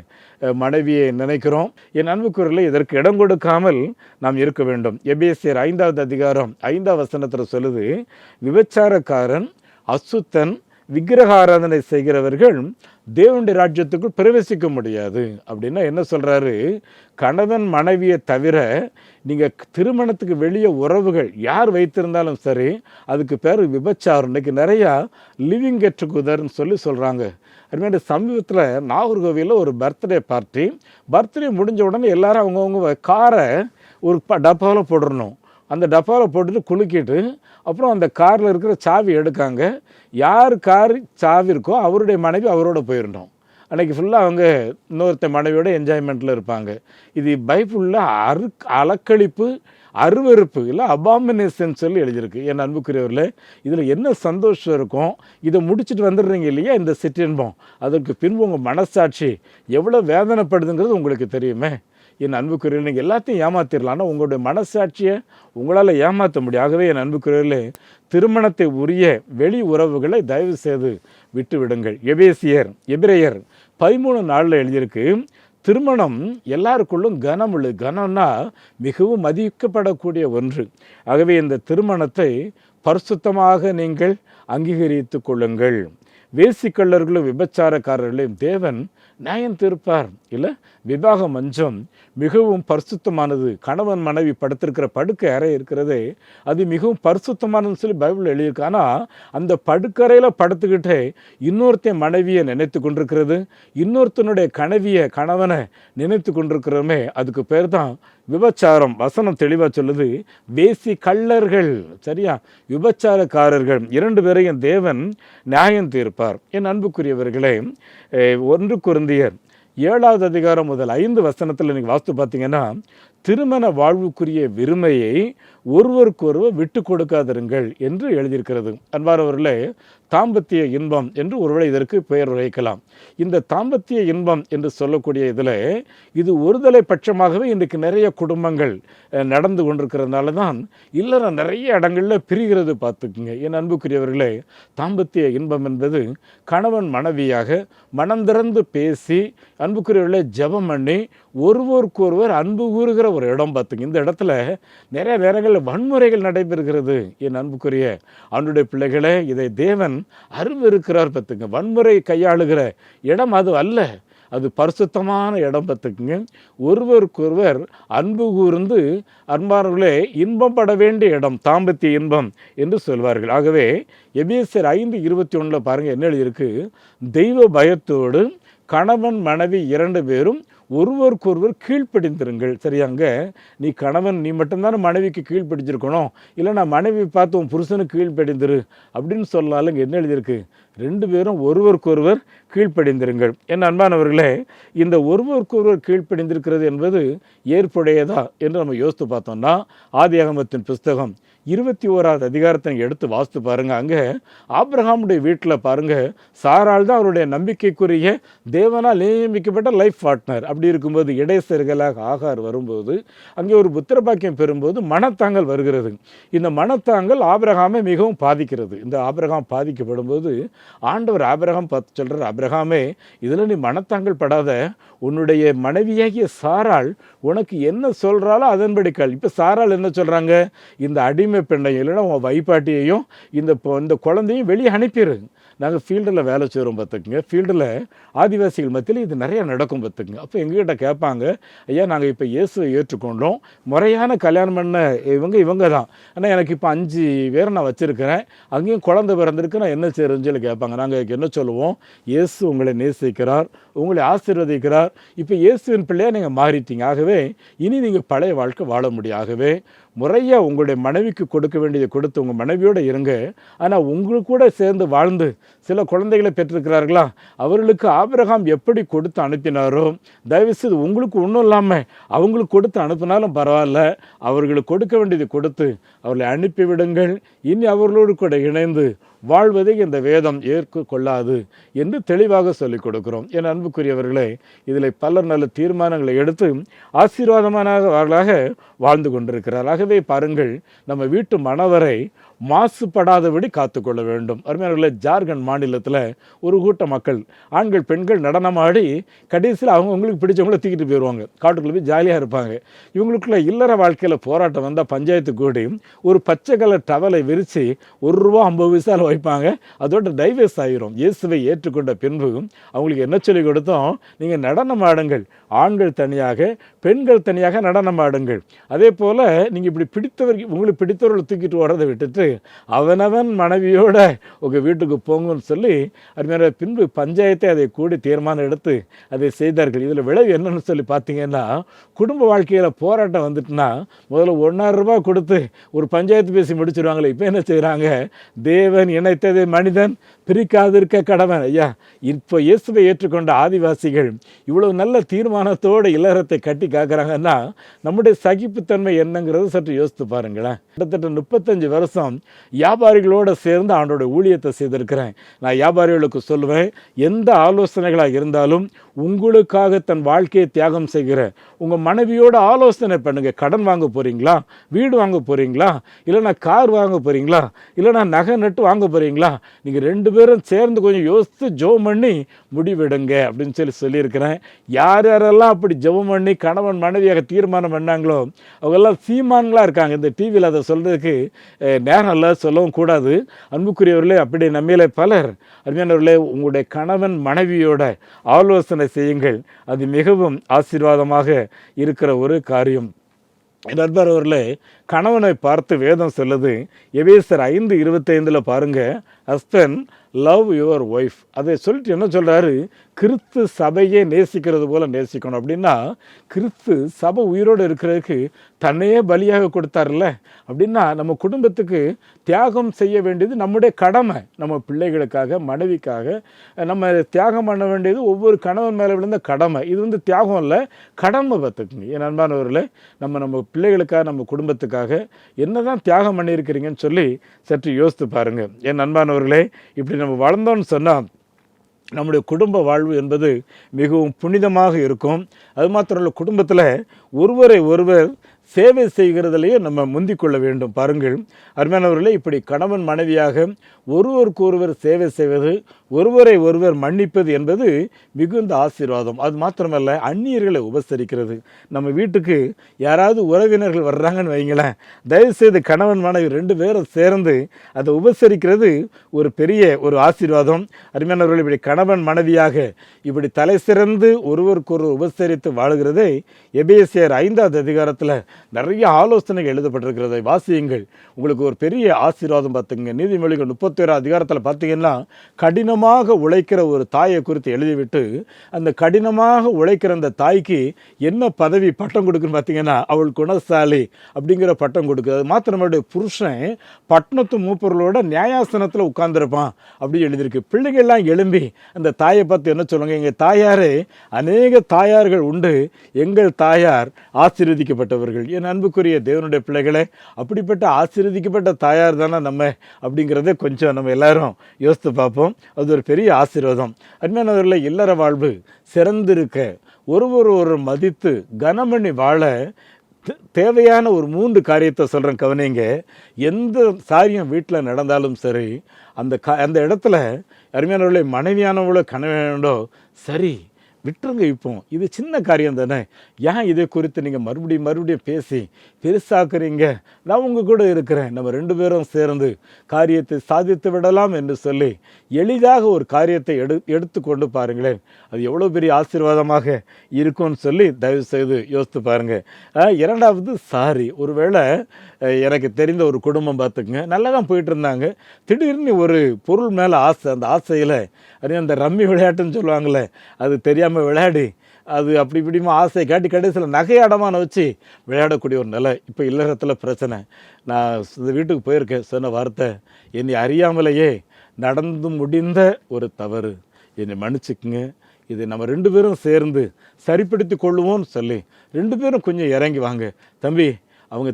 மனைவியை நினைக்கிறோம். என் அன்புக்குரியவர்களே, இதற்கு இடம் கொடுக்காமல் நாம் இருக்க வேண்டும். எபேசியர் 5வது அதிகாரம் 5வது வசனத்தில் சொல்லுது, விபச்சாரக்காரன், அசுத்தன், விக்கிரக ஆராதனை செய்கிறவர்கள் தேவனுடைய ராஜ்யத்துக்குள் பிரவேசிக்க முடியாது. அப்படின்னா என்ன சொல்கிறாரு, கணவன் மனைவியை தவிர நீங்கள் திருமணத்துக்கு வெளியே உறவுகள் யார் வைத்திருந்தாலும் சரி, அதுக்கு பேர் விபச்சாரம். இன்றைக்கி நிறையா லிவிங் கெட் டுகெதர்னு சொல்லி சொல்கிறாங்க. அதுமாதிரி சமீபத்தில் நாகர்கோவிலில் ஒரு பர்த்டே முடிஞ்ச உடனே எல்லாரும் அவங்கவுங்க காரை ஒரு டப்பாவில் போட்டுடணும். அந்த டப்பாவில் போட்டுட்டு குலுக்கிட்டு அப்புறம் அந்த காரில் இருக்கிற சாவி எடுக்காங்க. யார் கார் சாவி இருக்கோ அவருடைய மனைவி அவரோட போயிடணும். அன்றைக்கி ஃபுல்லாக அவங்க இன்னொருத்த மனைவியோட என்ஜாய்மெண்ட்டில் இருப்பாங்க. இது பைபிளில் அலக்களிப்பு, அருவருப்பு, இல்லை அபாமினேஷன் சொல்லி எழுதியிருக்கு. என் அன்புக்குரியவர்களே, இதில் என்ன சந்தோஷம் இருக்கும், இதை முடிச்சுட்டு வந்துடுறீங்க இல்லையா இந்த சிற்றின்பம், அதற்கு பின்பு உங்கள் மனசாட்சி எவ்வளோ வேதனைப்படுதுங்கிறது உங்களுக்கு தெரியுமே. என் அன்புக்குரியவர்களே, நீங்கள் எல்லாத்தையும் ஏமாத்திடலாம், ஆனால் உங்களுடைய மனசாட்சியை உங்களால் ஏமாற்ற முடியும். ஆகவே என் அன்புக்குரியவர்களே, திருமணத்தை உரிய வெளி உறவுகளை தயவு செய்து விட்டு விடுங்கள். எபிரேயர் 13:4 எழுதியிருக்கு, திருமணம் எல்லாருக்குள்ளும் கனம் உள்ளது. கனம்னா மிகவும் மதிக்கப்படக்கூடிய ஒன்று. ஆகவே இந்த திருமணத்தை பரிசுத்தமாக நீங்கள் அங்கீகரித்து கொள்ளுங்கள். வேசிக்கள்ளர்களும் விபச்சாரக்காரர்களையும் தேவன் நியாயம் தீர்ப்பார். இல்லை, விவாக மஞ்சம் மிகவும் பரிசுத்தமானது. கணவன் மனைவி படுத்திருக்கிற படுக்கை அறை இருக்கிறதே, அது மிகவும் பரிசுத்தமானதுன்னு சொல்லி பைபிள் எழுதியிருக்கு. ஆனால் அந்த படுக்கறையில் படுத்துக்கிட்டே இன்னொருத்தன் மனைவியை நினைத்து கொண்டிருக்கிறது, இன்னொருத்தனுடைய கணவனை நினைத்து கொண்டிருக்கிறோமே, அதுக்கு பேர் தான் விபச்சாரம். வசனம் தெளிவாக சொல்லுது, வேசி கள்ளர்கள், சரியா, விபச்சாரக்காரர்கள் 2 பேரையும் தேவன் நியாயம் தீர்ப்பார். என் அன்புக்குரியவர்களே, 1 கொரிந்தியர் 7வது அதிகாரம் முதல் 5 வசனத்தில் நீங்கள் வாஸ்து பார்த்தீங்கன்னா, திருமண வாழ்வுக்குரிய விருமையை ஒருவருக்கொருவர் விட்டு கொடுக்காதிருங்கள் என்று எழுதியிருக்கிறது. அன்பானவர்களே, தாம்பத்திய இன்பம் என்று ஒருவேளை இதற்கு பெயர் வைக்கலாம். இந்த தாம்பத்திய இன்பம் என்று சொல்லக்கூடிய இதில் இது ஒருதலை பட்சமாகவே இன்றைக்கு நிறைய குடும்பங்கள் நடந்து கொண்டிருக்கிறதுனால தான் இல்லற நிறைய இடங்களில் பிரிகிறது. பார்த்துக்குங்க என் அன்புக்குரியவர்களே, தாம்பத்திய இன்பம் என்பது கணவன் மனைவியாக மனம் திறந்து பேசி அன்புக்குரியவர்களே ஜெபம் பண்ணி ஒருவருக்கொருவர் அன்பு கூறுகிற ஒரு இடம். பார்த்துங்க, இந்த இடத்துல நிறைய நேரங்களில் வன்முறைகள் நடைபெறுகிறது. என் அன்புக்குரிய அவனுடைய பிள்ளைகளே, இதை தேவன் அருவருக்கிறார். பார்த்துங்க, வன்முறை கையாளுகிற இடம் அது அல்ல, அது பரிசுத்தமான இடம். பார்த்துக்குங்க, ஒருவருக்கொருவர் அன்பு கூர்ந்து அன்பானவர்களே இன்பப்பட வேண்டிய இடம் தாம்பத்திய இன்பம் என்று சொல்வார்கள். ஆகவே எபேசியர் 5:21 பாருங்கள் என்ன எழுதியிருக்கு, தெய்வ பயத்தோடு கணவன் மனைவி 2 பேரும் ஒருவருக்கொருவர் கீழ்ப்படிந்திருங்கள். சரியாங்க, நீ கணவன் நீ மட்டும்தானே மனைவிக்கு கீழ்ப்படிஞ்சிருக்கணும், இல்லை நான் மனைவி பார்த்து உன் புருஷனுக்கு கீழ்ப்படிந்திரு அப்படின்னு சொல்லாலும் இங்கே என்ன எழுதியிருக்கு, 2 பேரும் ஒருவருக்கொருவர் கீழ்ப்படிந்திருங்கள். என் அன்பானவர்களே, இந்த ஒருவருக்கொருவர் கீழ்ப்படிந்திருக்கிறது என்பது ஏற்புடையதா என்று நம்ம யோசித்து பார்த்தோம்னா, ஆதியாகமத்தின் புஸ்தகம் 21வது அதிகாரத்தை எடுத்து வாசித்து பாருங்க. அங்கே ஆபிரகாமுடைய வீட்டில் பாருங்க, சாராள் தான் அவருடைய நம்பிக்கைக்குரிய தேவனால் நியமிக்கப்பட்ட லைஃப் பார்ட்னர். அப்படி இருக்கும்போது இடைசர்களாக ஆகார் வரும்போது அங்கே ஒரு புத்திரபாக்கியம் பெறும்போது மனத்தாங்கல் வருகிறது. இந்த மனத்தாங்கல் ஆபிரகாமை மிகவும் பாதிக்கிறது. இந்த ஆபிரகாம் பாதிக்கப்படும் போது ஆண்டவர் ஆபிரகாம் பார்த்து சொல்கிறார், ஆபிரகாமே இதில் நீ மனத்தாங்கல் படாத, உன்னுடைய மனைவியாகிய சாராள் உனக்கு என்ன சொல்கிறாலோ அதன்படி கேள். இப்போ சாராள் என்ன சொல்கிறாங்க, இந்த அடிமை பெண்ணையும் இல்லைன்னா உன் வைப்பாட்டியையும் இந்த குழந்தையும் வெளியே அனுப்பிடு. நாங்கள் ஃபீல்டில் வேலை செய்கிறோம் பார்த்துக்குங்க, ஃபீல்டில் ஆதிவாசிகள் மத்தியில் இது நிறையா நடக்கும் பார்த்துக்குங்க. அப்போ எங்ககிட்ட கேட்பாங்க, ஐயா நாங்கள் இப்போ இயேசுவை ஏற்றுக்கொண்டோம், முறையான கல்யாணம் பண்ண இவங்க தான், ஆனால் எனக்கு இப்போ 5 பேரை நான் வச்சுருக்கிறேன், அங்கேயும் குழந்தை பிறந்திருக்கு, நான் என்ன செய்கிறேன்னு சொல்லி கேட்பாங்க. நாங்கள் என்ன சொல்லுவோம், இயேசு உங்களை நேசிக்கிறார், உங்களை ஆசீர்வதிக்கிறார், இப்போ இயேசுவின் பிள்ளையாக நீங்கள் மாறிட்டீங்க, ஆகவே இனி நீங்கள் பழைய வாழ்க்கை வாழ முடியும். ஆகவே முறையாக உங்களுடைய மனைவிக்கு கொடுக்க வேண்டியதை கொடுத்து உங்கள் மனைவியோடு இருங்க. ஆனால் உங்களுக்கு கூட சேர்ந்து வாழ்ந்து சில குழந்தைகளை பெற்றிருக்கிறார்களா, அவர்களுக்கு ஆபிரகாம் எப்படி கொடுத்து அனுப்பினாரோ தயவுசெய்து உங்களுக்கு ஒன்றும் இல்லாமல் அவங்களுக்கு கொடுத்து அனுப்பினாலும் பரவாயில்ல, அவர்களுக்கு கொடுக்க வேண்டியதை கொடுத்து அவர்களை அனுப்பிவிடுங்கள். இனி அவர்களோடு கூட இணைந்து வாழ்வதை இந்த வேதம் ஏற்றுக்கொள்ளாது என்று தெளிவாக சொல்லிக் கொடுக்கிறோம். என் அன்புக்குரியவர்களே, இதில் பலர் நல்ல தீர்மானங்களை எடுத்து ஆசீர்வாதமானவர்களாக வாழ்ந்து கொண்டிருக்கிறார். ஆகவே பாருங்கள், நம்ம வீட்டு மணவரை மாசுபடாதபடி காத்துக்கொள்ள வேண்டும். அருமையானவர்களே, ஜார்க்கண்ட் மாநிலத்தில் ஒரு கூட்ட மக்கள் ஆண்கள் பெண்கள் நடனமாடி கடைசியில் அவங்களுக்கு பிடிச்சவங்கள தூக்கிட்டு போயிடுவாங்க, காட்டுக்குள்ளே போய் ஜாலியாக இருப்பாங்க. இவங்களுக்குள்ள இல்லற வாழ்க்கையில் போராட்டம் வந்தால் பஞ்சாயத்து கூடி ஒரு பச்சை கலர் டவலை விரித்து ₹1.50 வைப்பாங்க, அதோட டைவர்ஸ் ஆகிரும். இயேசுவை ஏற்றுக்கொண்ட பின்பு அவங்களுக்கு என்ன சொல்லி கொடுத்தோம், நீங்கள் நடனம் ஆடுங்கள், ஆண்கள் தனியாக பெண்கள் தனியாக நடனம் ஆடுங்கள். அதே போல் நீங்கள் இப்படி உங்களுக்கு பிடித்தவர்களை தூக்கிட்டு வர்றதை விட்டுட்டு அவனவன் மனைவியோட உங்கள் வீட்டுக்கு போங்கன்னு சொல்லி அருமையான பின்பு பஞ்சாயத்தை அதை கூடி தீர்மானம் எடுத்து அதை செய்தார்கள். இதில் விளைவு என்னன்னு சொல்லி பார்த்தீங்கன்னா, குடும்ப வாழ்க்கையில் போராட்டம் வந்துட்டுனா முதல்ல ₹1,000 கொடுத்து ஒரு பஞ்சாயத்து பேசி முடிச்சிருவாங்களே, இப்போ என்ன செய்கிறாங்க, தேவன் இணைத்ததை மனிதன் பிரிக்காதிருக்க கடவன். ஐயா, இப்போ இயேசுவை ஏற்றுக்கொண்ட ஆதிவாசிகள் இவ்வளவு நல்ல தீர்மானத்தோடு இல்லறத்தை கட்டி காக்குறாங்கன்னா நம்முடைய சகிப்புத்தன்மை என்னங்கிறது சற்று யோசித்து பாருங்களேன். கிட்டத்தட்ட 35 வருஷம் வியாபாரிகளோடு சேர்ந்து ஆண்டோட ஊழியத்தை செய்திருக்கிறேன். நான் வியாபாரிகளுக்கு சொல்லுவேன், எந்த ஆலோசனைகளாக இருந்தாலும் உங்களுக்காக தன் வாழ்க்கையை தியாகம் செய்கிற உங்கள் மனைவியோட ஆலோசனை பண்ணுங்க. கடன் வாங்க போகிறீங்களா, வீடு வாங்க போகிறீங்களா, இல்லைனா கார் வாங்க போகிறீங்களா, இல்லைனா நகை நட்டு வாங்க போகிறீங்களா, நீங்கள் 2 பேரும் சேர்ந்து கொஞ்சம் யோசித்து ஜெபம் பண்ணி முடிவெடுங்க அப்படின்னு சொல்லியிருக்கிறேன். யார் யாரெல்லாம் அப்படி ஜெபம் பண்ணி கணவன் மனைவியாக தீர்மானம் பண்ணாங்களோ அவங்கெல்லாம் சீமான்களாக இருக்காங்க. இந்த டிவியில் அதை சொல்கிறதுக்கு நேரம் இல்லை, சொல்லவும் கூடாது. அன்புக்குரியவர்களே, அப்படி நம்மளே பலர் அருமையானவர்களே, உங்களுடைய கணவன் மனைவியோட ஆலோசனை செய்யுங்கள். அது மிகவும் ஆசீர்வாதமாக இருக்கிற ஒரு காரியம். நண்பர் அவர்களே, கணவனை பார்த்து வேதம் சொல்லுது, எபேசியர் 5:25 பாருங்க, ஹஸ்பண்ட் லவ் யுவர் ஒய்ஃப். அதை சொல்லிட்டு என்ன சொல்கிறாரு, கிறிஸ்து சபையை நேசிக்கிறது போல் நேசிக்கணும். அப்படின்னா கிறிஸ்து சபை உயிரோடு இருக்கிறதுக்கு தன்னையே பலியாக கொடுத்தார்ல, அப்படின்னா நம்ம குடும்பத்துக்கு தியாகம் செய்ய வேண்டியது நம்முடைய கடமை. நம்ம பிள்ளைகளுக்காக மனைவிக்காக நம்ம தியாகம் பண்ண வேண்டியது ஒவ்வொரு கணவன் மேலே விழுந்த கடமை. இது தியாகம் இல்லை, கடமை. பார்த்துக்குங்க என் அன்பானவர்களே, நம்ம பிள்ளைகளுக்காக நம்ம குடும்பத்துக்காக என்னதான் தியாகம் பண்ணியிருக்கிறீங்கன்னு சொல்லி சற்று யோசித்து பாருங்கள். என் அன்பானவர்களே, இப்படி நம்ம வளர்ந்தோன்னு சொன்னால் நம்முடைய குடும்ப வாழ்வு என்பது மிகவும் புனிதமாக இருக்கும். அது மாத்திரமல்ல, குடும்பத்தில் ஒருவரை ஒருவர் சேவை செய்கிறதுலேயே நம்ம முந்திக்கொள்ள வேண்டும். பாருங்கள் அருமையானவர்களே, இப்படி கணவன் மனைவியாக ஒருவருக்கு ஒருவர் சேவை செய்வது, ஒருவரை ஒருவர் மன்னிப்பது என்பது மிகுந்த ஆசீர்வாதம். அது மாத்திரமல்ல, அந்நியர்களை உபசரிக்கிறது. நம்ம வீட்டுக்கு யாராவது உறவினர்கள் வர்றாங்கன்னு வைங்களேன், தயவுசெய்து கணவன் மனைவி 2 பேரும் சேர்ந்து அதை உபசரிக்கிறது ஒரு பெரிய ஒரு ஆசீர்வாதம். அருமையானவர்கள், இப்படி கணவன் மனைவியாக இப்படி தலை சிறந்து ஒருவருக்கொரு உபசரித்து வாழுகிறதை எபேசியர் 5வது அதிகாரத்தில் நிறைய ஆலோசனைகள் எழுதப்பட்டிருக்கிறதை வாசியுங்கள். உங்களுக்கு ஒரு பெரிய ஆசீர்வாதம். பார்த்துங்க, நீதிமொழிகள் 31 அதிகாரத்தில் பார்த்தீங்கன்னா, கடினம் கடினமாக உழைக்கிற ஒரு தாயை குறித்து எழுதிவிட்டு அந்த கடினமாக உழைக்கிற அந்த தாய்க்கு என்ன பதவி பட்டம் கொடுக்குன்னு பார்த்தீங்கன்னா அவள் குணசாலி அப்படிங்கிற பட்டம் கொடுக்குது. அது மாத்திரமல்ல, புருஷன் பட்டணத்து மூப்பொருளோட நியாயாசனத்தில் உட்கார்ந்துருப்பான் அப்படி எழுதியிருக்கு. பிள்ளைகள்லாம் எழும்பி அந்த தாயை பார்த்து என்ன சொல்லுவாங்க, எங்கள் தாயாரே, அநேக தாயார்கள் உண்டு, எங்கள் தாயார் ஆசீர்வதிக்கப்பட்டவர்கள். என் அன்புக்குரிய தேவனுடைய பிள்ளைகளே, அப்படிப்பட்ட ஆசீர்வதிக்கப்பட்ட தாயார் தானே நம்ம அப்படிங்கிறத கொஞ்சம் நம்ம எல்லாரும் யோசித்து பார்ப்போம். அது ஒரு பெரிய ஆசீர்வாதம். அருமையானவர்களே, இல்லற வாழ்வு சிறந்திருக்க, ஒரு மதித்து கனமணி வாழ தேவையான ஒரு 3 காரியத்தை சொல்கிறேன், கவனிங்க. எந்த காரியம் வீட்டில் நடந்தாலும் சரி, அந்த இடத்துல அருமையானவர்களே, மனைவியானவளோ கணவனோ சரி விட்டுருங்க. இப்போ இது சின்ன காரியம் தானே, ஏன் இதை குறித்து நீங்கள் மறுபடியும் பேசி பெருசாக்குறீங்க? நான் உங்கள் கூட இருக்கிறேன், நம்ம 2 பேரும் சேர்ந்து காரியத்தை சாதித்து விடலாம் என்று சொல்லி எளிதாக ஒரு காரியத்தை எடுத்துக்கொண்டு பாருங்களேன், அது எவ்வளோ பெரிய ஆசீர்வாதமாக இருக்கும்னு சொல்லி தயவு செய்து யோசித்து பாருங்கள். 2வது, சாரி. ஒருவேளை எனக்கு தெரிந்த ஒரு குடும்பம் பார்த்துக்குங்க, நல்லா தான் போயிட்டு இருந்தாங்க, திடீர்னு ஒரு பொருள் மேலே ஆசை, அந்த ஆசையில் அந்த ரம்மி விளையாட்டுன்னு சொல்லுவாங்களே, அது தெரியாமல் விளையாடி அது அப்படி இப்படிமா ஆசை காட்டி கடைசியில் நகை அடமான வச்சு விளையாடக்கூடிய ஒரு நிலை இப்போ இல்லறத்தில் பிரச்சனை. நான் இந்த வீட்டுக்கு போயிருக்கேன், சொன்ன வார்த்தை, என்னை அறியாமலேயே நடந்து முடிந்த ஒரு தவறு, என்னை மன்னிச்சுக்குங்க, இது நம்ம 2 பேரும் சேர்ந்து சரிப்படுத்தி கொள்ளுவோம்னு சொல்லி 2 பேரும் கொஞ்சம் இறங்கி வாங்க. தம்பி, அவங்க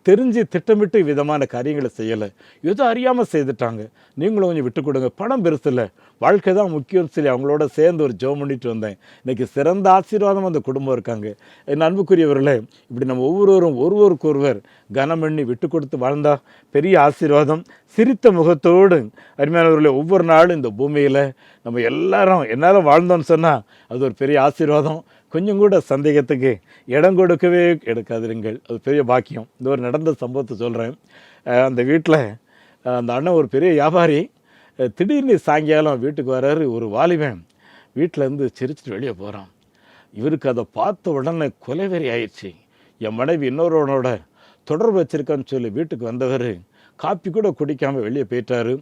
தெரிஞ்சு திட்டமிட்டு விதமான காரியங்களை செய்யலை, ஏதோ அறியாமல் செய்துட்டாங்க, நீங்களும் கொஞ்சம் விட்டு கொடுங்க, பணம் பெருசு இல்லை, வாழ்க்கை தான் முக்கியம்னு சொல்லி அவங்களோட சேர்ந்து ஒரு ஜெபம் பண்ணிட்டு வந்தேன். இன்றைக்கி சிறந்த ஆசீர்வாதம் அந்த குடும்பம் இருக்காங்க. என் அன்புக்குரியவர்களே, இப்படி நம்ம ஒருவருக்கொருவர் கனம் பண்ணி விட்டு கொடுத்து வாழ்ந்தா பெரிய ஆசீர்வாதம். சிரித்த முகத்தோடு அருமையானவர்களே, ஒவ்வொரு நாளும் இந்த பூமியில் நம்ம எல்லாரும் வாழ்ந்தோன்னு சொன்னால் அது ஒரு பெரிய ஆசீர்வாதம். கொஞ்சம் கூட சந்தேகத்துக்கு இடம் கொடுக்கவே எடுக்காதிருங்கள், அது பெரிய பாக்கியம். இந்த ஒரு நடந்த சம்பவத்தை சொல்கிறேன். அந்த வீட்டில் அந்த அண்ணன் ஒரு பெரிய வியாபாரி, திடீர்னு சாயங்காலம் வீட்டுக்கு வர்றாரு. ஒரு வாலிபன் வீட்டிலேருந்து சிரிச்சிட்டு வெளியே போகிறான். இவருக்கு அதை பார்த்த உடனே கொலைவெறி ஆயிடுச்சு. என் மனைவி இன்னொருவனோட தொடர்பு வச்சிருக்கான்னு சொல்லி வீட்டுக்கு வந்தவர் காப்பி கூட குடிக்காமல் வெளியே போயிட்டாரு.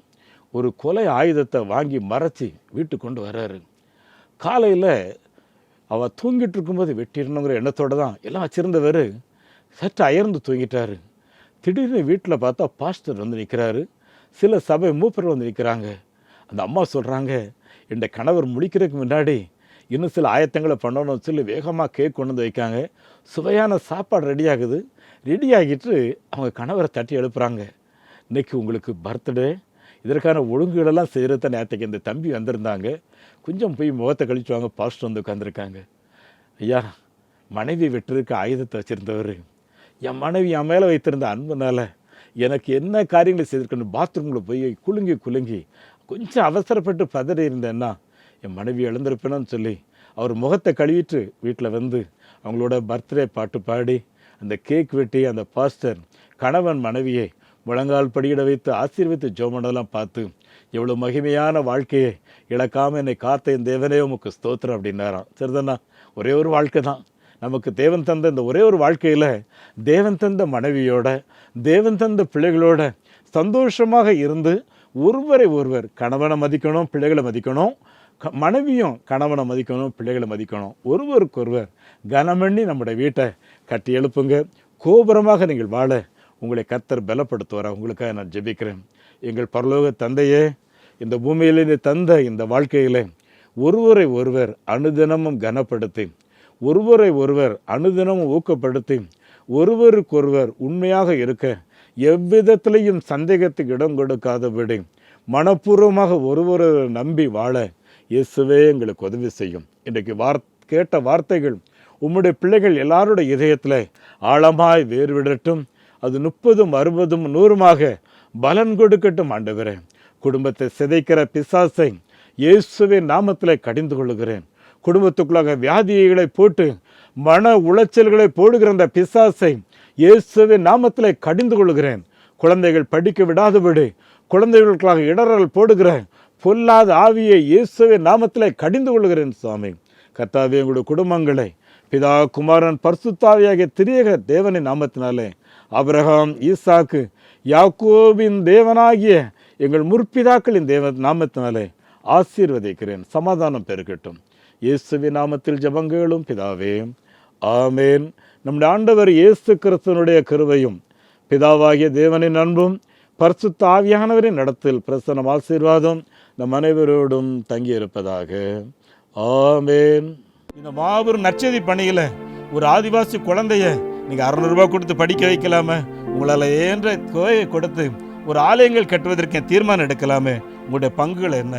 ஒரு கொலை ஆயுதத்தை வாங்கி மறைச்சி வீட்டுக்கு கொண்டு வர்றாரு. காலையில் அவள் தூங்கிட்டு இருக்கும்போது வெட்டிடணுங்கிற எண்ணத்தோடு தான் எல்லாம் வச்சுருந்தவர் சற்று அயர்ந்து தூங்கிட்டார். திடீர்னு வீட்டில் பார்த்தா பாஸ்டர் வந்து நிற்கிறாரு, சில சபை மூப்பர்கள் வந்து நிற்கிறாங்க. அந்த அம்மா சொல்கிறாங்க, என் கணவர் முழிக்கிறதுக்கு முன்னாடி இன்னும் சில ஆயத்தங்களை பண்ணணும்னு சொல்லி வேகமாக கேக் கொண்டு வந்து வைக்காங்க. சுவையான சாப்பாடு ரெடியாகுது. ரெடி ஆகிட்டு அவங்க கணவரை தட்டி எழுப்புறாங்க. இன்றைக்கி உங்களுக்கு பர்த்டே, இதற்கான ஒழுங்குகளெல்லாம் செய்கிறது நேரத்துக்கு இந்த தம்பி வந்திருந்தாங்க, கொஞ்சம் போய் முகத்தை கழிச்சுவாங்க. பாஸ்டர் வந்து உட்காந்துருக்காங்க. ஐயா, மனைவி வெட்டுறதுக்கு ஆயுதத்தை வச்சுருந்தவர், என் மனைவி என் மேலே வைத்திருந்த அன்புனால எனக்கு என்ன காரியங்களை செய்திருக்கணும், பாத்ரூமில் போய் குலுங்கி கொஞ்சம் அவசரப்பட்டு பதறி இருந்தேன்னா என் மனைவி இழந்திருப்பேன்னு சொல்லி அவர் முகத்தை கழுவிட்டு வீட்டில் வந்து அவங்களோட பர்த்டே பாட்டு பாடி அந்த கேக் வெட்டி அந்த பாஸ்டர் கணவன் மனைவியை முழங்கால் படியிட வைத்து ஆசீர்வித்து ஜோமனெல்லாம் பார்த்து எவ்வளோ மகிமையான வாழ்க்கையை இழக்காமல் என்னை காத்த என் தேவனே உமக்கு ஸ்தோத்திரம் அப்படின்னாராம். சரிதானா? ஒரே ஒரு வாழ்க்கை தான் நமக்கு தேவன் தந்த. இந்த ஒரே ஒரு வாழ்க்கையில் தேவன் தந்த மனைவியோட, தேவன் தந்த பிள்ளைகளோட சந்தோஷமாக இருந்து ஒருவர் கணவனை மதிக்கணும், பிள்ளைகளை மதிக்கணும், மனைவியும் கணவனை மதிக்கணும், பிள்ளைகளை மதிக்கணும். ஒருவருக்கொருவர் கனமண்ணி நம்முடைய வீட்டை கட்டி எழுப்புங்க. கோபுரமாக நீங்கள் வாழ உங்களை கர்த்தர் பலப்படுத்துவார். உங்களுக்காக நான் ஜெபிக்கிறேன். எங்கள் பரலோக தந்தையே, இந்த பூமியிலே தந்த இந்த வாழ்க்கையில் ஒருவரை அனுதினமும் கனப்படுத்தி, ஒருவரை அனுதினமும் ஊக்கப்படுத்தி, ஒருவருக்கொருவர் உண்மையாக இருக்க, எவ்விதத்திலையும் சந்தேகத்துக்கு இடம் கொடுக்காதபடி மனப்பூர்வமாக ஒருவரை நம்பி வாழ இயேசுவே எங்களுக்கு உதவி செய்யும். இன்றைக்கு கேட்ட வார்த்தைகள் உம்முடைய பிள்ளைகள் எல்லாருடைய இதயத்தில் ஆழமாய் வேர்விடட்டும். அது 30, 60, 100 பலன் கொடுக்கட்டும். ஆண்டவரே, குடும்பத்தை சிதைக்கிற பிசாசை இயேசுவின் நாமத்தில் கடிந்து கொள்ளுகிறேன். குடும்பத்துக்குள்ளாக வியாதிகளை போட்டு மன உளைச்சல்களை போடுகிற அந்த பிசாசை இயேசுவின் நாமத்தில் கடிந்து கொள்ளுகிறேன். குழந்தைகள் படிக்க விடாதபடி குழந்தைகளுக்காக இடரல் போடுகிற பொல்லாத ஆவியை இயேசுவின் நாமத்தில் கடிந்து கொள்ளுகிறேன். சுவாமி கர்த்தாவே, எங்களுடைய குடும்பங்களை பிதா, குமாரன், பரிசுத்தாவியாகிய திரியேக தேவனின் நாமத்தினாலே ஆபிரகாம், ஈசாக்கு, யாக்கோபின் தேவனாகிய எங்கள் முற்பிதாக்களின் நாமத்தினாலே ஆசீர்வதிக்கிறேன். சமாதானம் பெருகட்டும். இயேசுவின் நாமத்தில் ஜெபங்களும் பிதாவே, ஆமேன். நம்முடைய ஆண்டவர் இயேசு கிறிஸ்துவினுடைய கிருபையும் பிதாவாகிய தேவனின் அன்பும் பரிசுத்த ஆவியானவரின் நடத்தில் பிரசன்னம் ஆசீர்வாதம் நம் அனைவரோடும் தங்கியிருப்பதாக. ஆமேன். இந்த மாபெரும் நற்செய்தி பணியில் ஒரு ஆதிவாசி குழந்தைய நீங்கள் 600 ரூபாய் கொடுத்து படிக்க வைக்கலாமே, உங்களால் ஏன்ற தொகையை கொடுத்து ஒரு ஆலயங்கள் கட்டுவதற்கு தீர்மானம் எடுக்கலாமே, உங்களுடைய பங்குகள் என்ன?